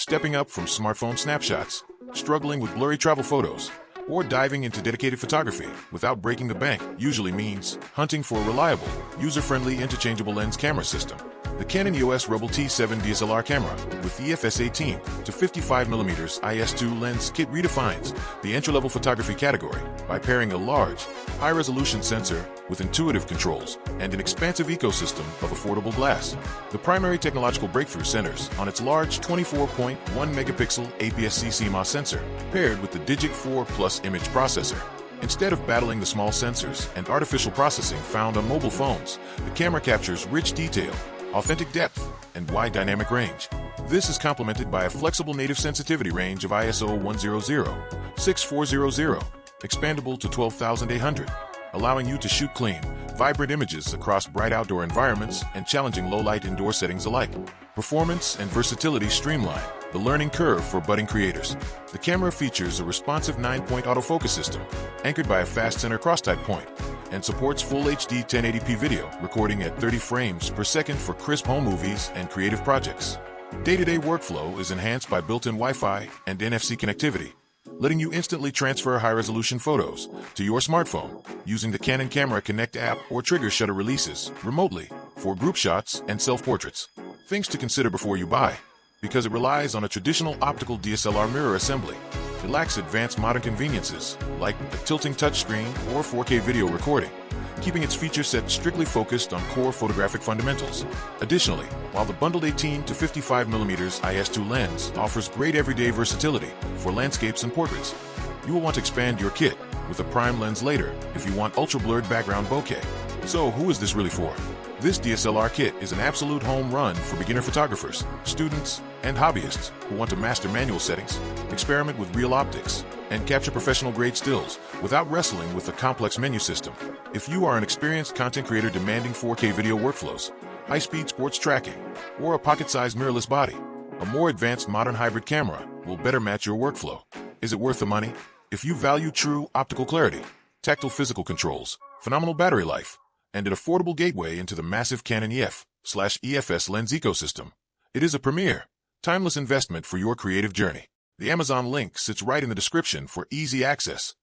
Stepping up from smartphone snapshots, struggling with blurry travel photos, or diving into dedicated photography without breaking the bank usually means hunting for a reliable, user-friendly interchangeable lens camera system. The Canon EOS Rebel T7 DSLR camera with the EFS-18 to 55mm IS2 lens kit redefines the entry-level photography category by pairing a large, high-resolution sensor with intuitive controls and an expansive ecosystem of affordable glass. The primary technological breakthrough centers on its large 24.1 megapixel APS-C CMOS sensor paired with the DIGIC 4 Plus image processor. Instead of battling the small sensors and artificial processing found on mobile phones, the camera captures rich detail, authentic depth, and wide dynamic range. This is complemented by a flexible native sensitivity range of ISO 100/6400, expandable to 12,800, allowing you to shoot clean, vibrant images across bright outdoor environments and challenging low-light indoor settings alike. Performance and versatility streamline the learning curve for budding creators. The camera features a responsive 9-point autofocus system, anchored by a fast center cross-type point, and supports full HD 1080p video recording at 30 frames per second for crisp home movies and creative projects. Day-to-day workflow is enhanced by built-in Wi-Fi and NFC connectivity, letting you instantly transfer high-resolution photos to your smartphone using the Canon Camera Connect app or trigger shutter releases remotely for group shots and self-portraits. Things to consider before you buy. Because it relies on a traditional optical DSLR mirror assembly, it lacks advanced modern conveniences like a tilting touchscreen or 4K video recording, keeping its feature set strictly focused on core photographic fundamentals. Additionally, while the bundled 18 to 55mm IS2 lens offers great everyday versatility for landscapes and portraits, you will want to expand your kit with a prime lens later if you want ultra-blurred background bokeh. So who is this really for? This DSLR kit is an absolute home run for beginner photographers, students, and hobbyists who want to master manual settings, experiment with real optics, and capture professional-grade stills without wrestling with a complex menu system. If you are an experienced content creator demanding 4K video workflows, high-speed sports tracking, or a pocket-sized mirrorless body, a more advanced modern hybrid camera will better match your workflow. Is it worth the money? If you value true optical clarity, tactile physical controls, phenomenal battery life, and an affordable gateway into the massive Canon EF/EFS lens ecosystem, it is a premier, timeless investment for your creative journey. The Amazon link sits right in the description for easy access.